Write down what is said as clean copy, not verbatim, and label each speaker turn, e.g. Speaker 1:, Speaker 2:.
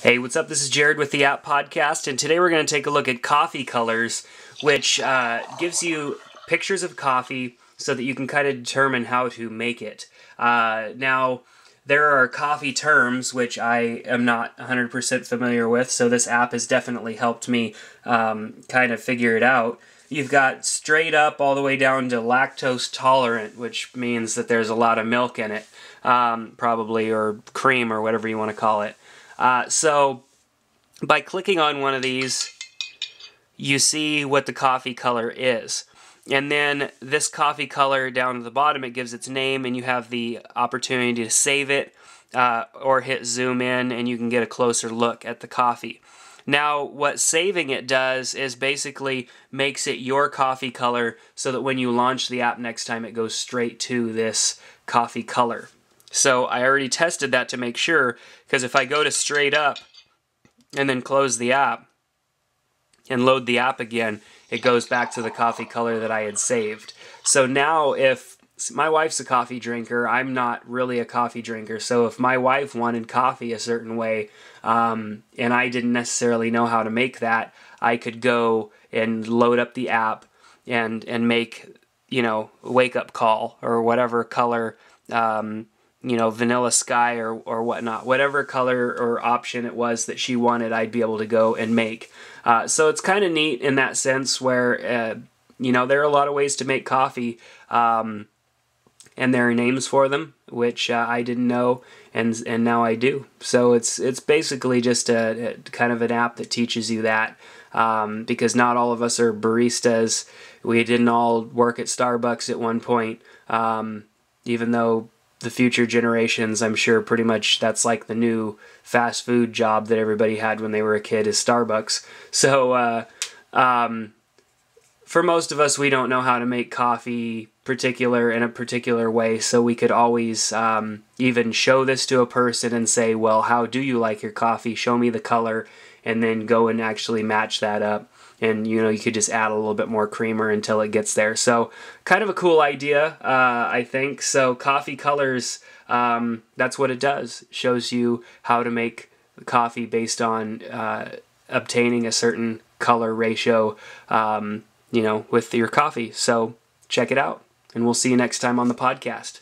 Speaker 1: Hey, what's up? This is Jared with the App Podcast, and today we're going to take a look at coffee colors, which gives you pictures of coffee so that you can kind of determine how to make it. Now, there are coffee terms which I am not 100% familiar with, so this app has definitely helped me kind of figure it out. You've got straight up all the way down to lactose tolerant, which means that there's a lot of milk in it, probably, or cream, or whatever you want to call it. So by clicking on one of these, you see what the coffee color is. And then this coffee color down at the bottom, it gives its name, and you have the opportunity to save it or hit zoom in, and you can get a closer look at the coffee. Now, what saving it does is basically makes it your coffee color so that when you launch the app next time, it goes straight to this coffee color. So I already tested that to make sure, because if I go to straight up and then close the app and load the app again, it goes back to the coffee color that I had saved. So now if my wife's a coffee drinker, I'm not really a coffee drinker, so if my wife wanted coffee a certain way and I didn't necessarily know how to make that, I could go and load up the app and make, you know, wake up call or whatever color, you know, vanilla sky or whatnot, whatever color or option it was that she wanted, I'd be able to go and make. So it's kind of neat in that sense where, you know, there are a lot of ways to make coffee, and there are names for them, which I didn't know, and now I do. So it's basically just a kind of an app that teaches you that, because not all of us are baristas. We didn't all work at Starbucks at one point, even though the future generations, I'm sure pretty much that's like the new fast food job that everybody had when they were a kid is Starbucks. So for most of us, we don't know how to make coffee in a particular way, so we could always even show this to a person and say, well, how do you like your coffee? Show me the color, and then go and actually match that up. And, you know, you could just add a little bit more creamer until it gets there. So kind of a cool idea, I think. So coffee colors, that's what it does. It shows you how to make coffee based on obtaining a certain color ratio, you know, with your coffee. So check it out, and we'll see you next time on the podcast.